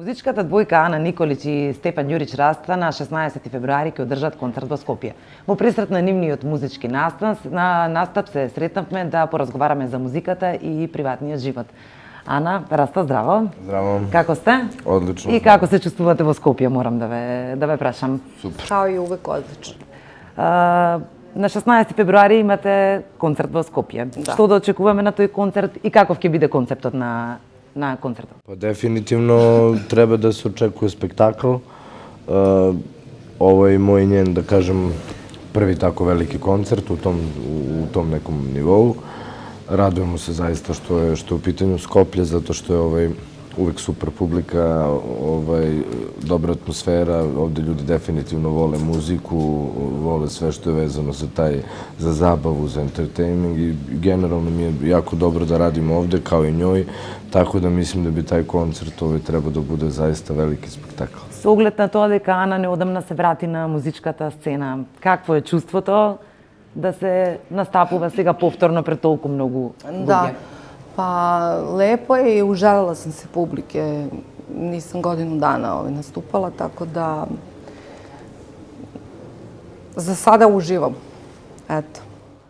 Музичката двојка Ана Николич и Стефан Ѓурич Раста на 16 февруари ќе одржат концерт во Скопје. Во присрет на нивниот музички настап се сретнавме да поразговараме за музиката и приватниот живот. Ана, Раста, здраво. Здраво. Како сте? Одлично. И како се чувствувате во Скопје, морам да ве прашам. Супер. Kao i uvek odlično. На 16 февруари имате концерт во Скопје. Да. Што да очекуваме на тој концерт и каков ќе биде концептот на концертот? Pa definitivno treba da se očekuje spektakl. Ovo je moj njen, da kažem, prvi tako veliki koncert u tom nekom nivou. Radujemo se zaista što je u pitanju Skoplje, zato što je uvek super publika, dobra atmosfera, ovde ljudi definitivno vole muziku, vole sve što je vezano za zabavu, za entertainment i generalno mi je jako dobro da radim ovde, kao i njoj, tako da mislim da bi taj koncert trebao da bude zaista veliki spektakl. Со оглед на тоа дека Ана неодамна се врати на музичката сцена, какво е чувството да се настапува сега повторно пред толку многу луѓе? Da, pa lepo je i uželjela sam se publike. Nisam godinu dana nastupala, tako da za sada uživam. Eto.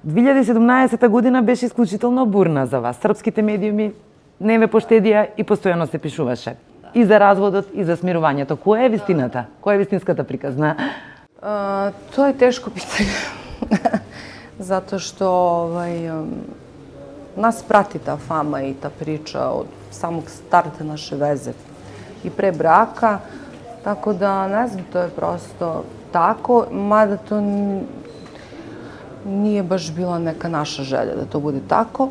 2017 година беше исклучително бурна за вас. Српските медиуми не ве поштедија и постојано се пишуваше. И за разводот, и за смирувањето. Која е вистината? Која е вистинската приказна? To je teško pitanje. Zato što nas prati ta fama i ta priča od samog starta naše veze i pre braka. Tako da, ne znam, to je prosto tako, mada to nije baš bila neka naša želja da to bude tako.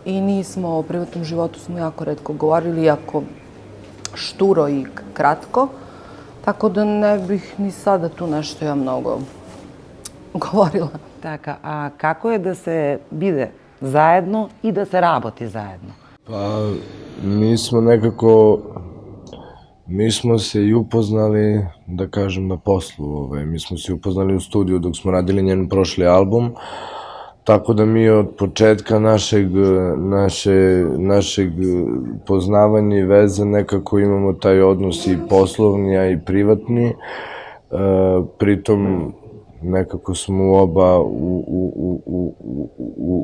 I nismo o privatnom životu smo jako retko govorili, jako šturo i kratko. Tako da ne bih ni sada tu nešto ja mnogo govorila. Така, а како е да се биде заедно и да се работи заедно? Pa mi smo se i upoznali, da kažem, na poslu. Mi smo se upoznali u studiju dok smo radili njen prošli album, tako da mi od početka našeg poznavanja i veze nekako imamo taj odnos i poslovni, a i privatni. Pritom nekako smo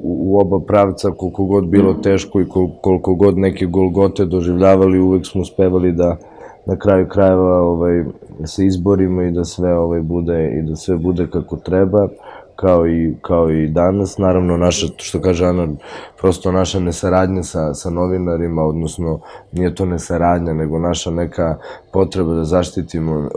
u oba pravca, koliko god bilo teško i koliko god neke golgote doživljavali, uvek smo uspevali da na kraju krajeva se izborimo i da sve bude kako treba, kao i danas. Naravno, naša, što kaže Ana, prosto naša nesaradnja sa novinarima, odnosno nije to nesaradnja, nego naša neka potreba da zaštitimo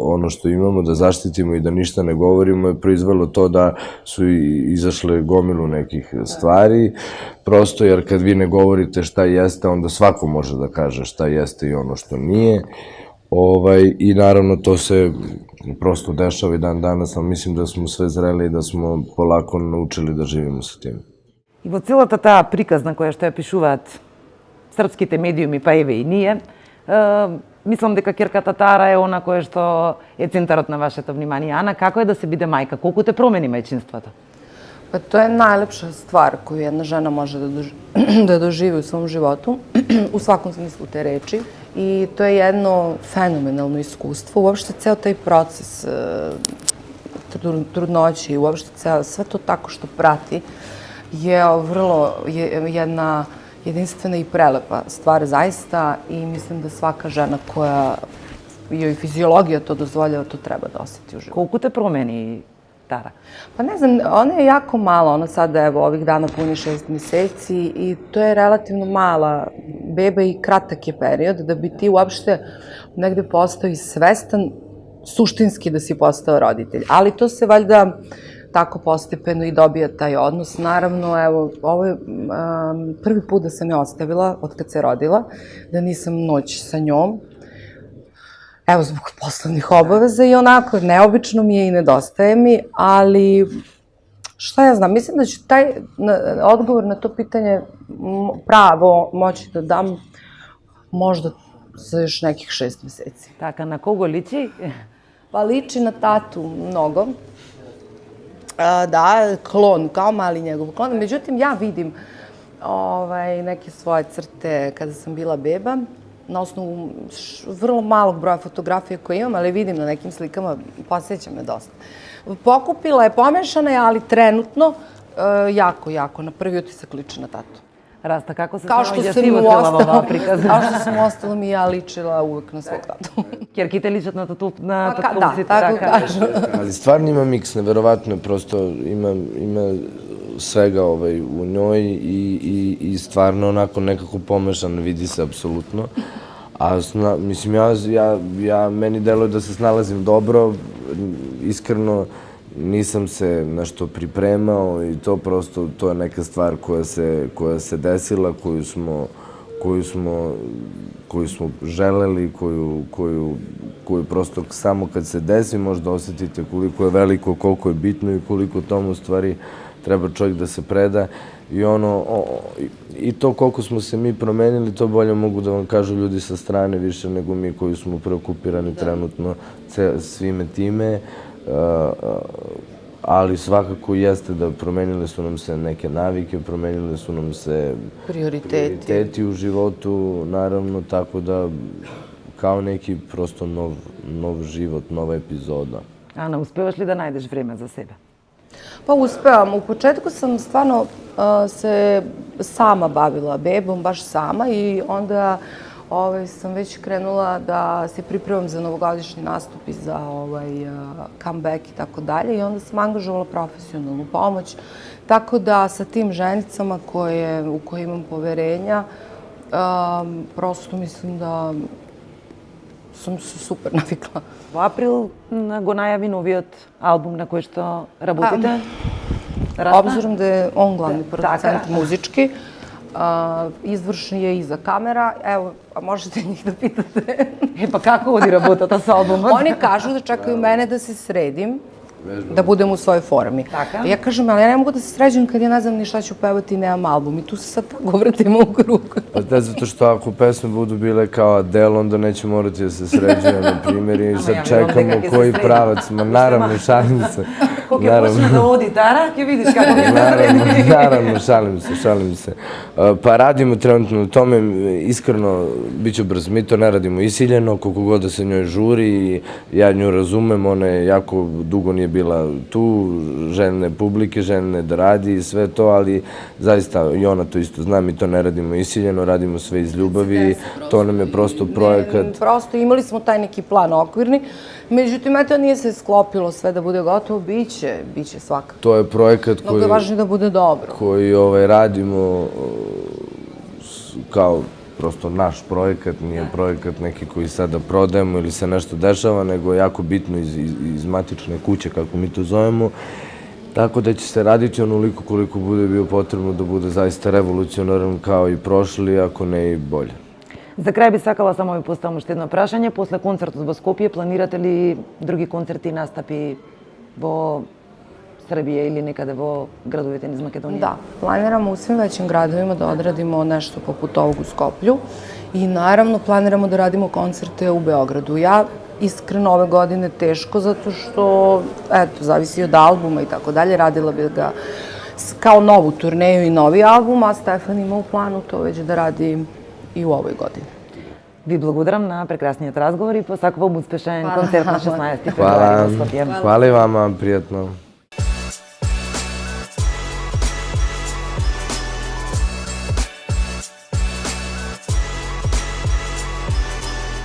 ono što imamo, da zaštitimo i da ništa ne govorimo, je proizvelo to da su izašle gomilu nekih stvari, prosto jer kad vi ne govorite šta jeste, onda svako može da kaže šta jeste i ono što nije. I naravno to se prosto dešava i dan danas, ali mislim da smo sve zreli i da smo polako naučili da živimo sa tim. И во целата таа приказна која што ја пишуваат српските медиуми, па еве и ние, мислам дека Кирка Татара е она која што е центарот на вашето внимание. Ана, како е да се биде мајка? Колку те промени мајчинството? Pa to je najlepša stvar koju jedna žena može da doživi u svom životu, u svakom smislu te reči. I to je jedno fenomenalno iskustvo. Uopšte ceo taj proces trudnoće i uopšte sve to tako što prati je vrlo jedna jedinstvena i prelepa stvar zaista i mislim da svaka žena koja joj fiziologija to dozvoljava, to treba da osjeti u životu. Колку те промени Тара? Pa ne znam, ona je jako mala, ona sada evo ovih dana puni 6 meseci i to je relativno mala beba i kratak je period da bi ti uopšte negde postao i svestan suštinski da si postao roditelj. Ali to se valjda tako postepeno i dobija taj odnos. Naravno, evo, ovo je prvi put da sam je ostavila od kad se rodila, da nisam noć sa njom. Evo, zbog poslovnih obaveza i onako, neobično mi je i nedostaje mi, ali šta ja znam, mislim da ću taj odgovor na to pitanje pravo moći da dam možda za još nekih 6 meseci. Така, на кого личи? Pa liči na tatu mnogo. Da, klon, kao mali njegov klon. Međutim, ja vidim neke svoje crte kada sam bila beba na osnovu vrlo malog broja fotografija koje imam, ali vidim na nekim slikama, podsjeća me dosta. Pokupila je, pomešana je, ali trenutno jako, na prvi utisak liči na tatu. Rasta, kako se Kao što sam ova prikaz? Kao što sam uostalom i ja ličila uvek na svog tatu. Керките личат на Da, татковците, tako kažu. Ali stvarno ima miks, neverovatno je, prosto ima svega u njoj i stvarno onako nekako pomešan, vidi se apsolutno. A mislim, meni deluje da se snalazim dobro, iskreno nisam se nešto pripremao i to prosto, to je neka stvar koja se desila, koju smo želeli, koju prosto samo kad se desi možda osetite koliko je veliko, koliko je bitno i koliko tomu u stvari treba čovjek da se preda. I to koliko smo se mi promenili, to bolje mogu da vam kažu ljudi sa strane više nego mi koji smo preokupirani trenutno svime time. Ali svakako jeste da promenile su nam se neke navike, promenile su nam se prioriteti u životu, naravno, tako da kao neki prosto nov život, nova epizoda. Ана, успеваш ли да најдеш време за себе? Pa uspevam. U početku sam stvarno se sama bavila bebom, baš sama, i onda sam već krenula da se pripremam za novogodišnji nastup i za comeback i tako dalje, i onda sam angažovala profesionalnu pomoć. Tako da sa tim ženicama u koje imam poverenja, prosto mislim da sam se super navikla. Во април го најави новиот албум на кој што работите. Obzirom da je on glavni producent muzički, izvršen je iza kamera. Evo, a možete njih da pitate. Па како оди работата со албумот? Oni kažu da čekaju mene da se sredim, da budem u svojoj formi. Така. Ja kažem, ali ja ne mogu da se sređujem kad ja ne znam ni šta ću pevati i nemam album. I tu se sad tako vrtimo u krug. Pa da, zato što ako pesme budu bile kao Adele, onda neće morati da se sređuje, na primjer, i sad čekamo koji pravac. Ma naravno, šalim se. Кога ќе почне да оди Тара, ќе видиш како ќе се среди. Naravno, šalim se. Pa radimo trenutno na tome, iskreno, bit ću brz, mi to ne radimo isiljeno, koliko god da se njoj žuri, ja nju razumem, ona je jako dugo nije bila tu, željne publike, željne da radi i sve to, ali zaista i ona to isto zna, mi to ne radimo isiljeno, radimo sve iz ljubavi, to nam je prosto projekat. Prosto imali smo taj neki plan okvirni, međutim, eto, nije se sklopilo sve da bude gotovo, biće svakako. To je projekat Mnogo je važno da bude dobro. koji radimo kao prosto naš projekat, nije projekat neki koji sada prodajemo ili se nešto dešava, nego je jako bitno iz matične kuće, kako mi to zovemo. Tako da će se raditi onoliko koliko bude bio potrebno da bude zaista revolucionaran kao i prošli, ako ne i bolje. За крај би сакала само ви поставам уште едно прашање. После концертот во Скопје, планирате ли други концерти и настапи во Србија или некаде во градовите низ Македонија? Da, planiramo u svim većim gradovima da odradimo nešto poput ovog u Skoplju i naravno planiramo da radimo koncerte u Beogradu. Ja iskreno ove godine teško, zato što, eto, zavisi od albuma i tako dalje, radila bi ga kao novu turneju i novi album, a Stefan ima u planu to već da radi i u ovoj godini. Ви благодарам на прекрасниот разговор и посакувам успешен концерт на 16 февруари во Скопје. Hvala i vama, prijatno.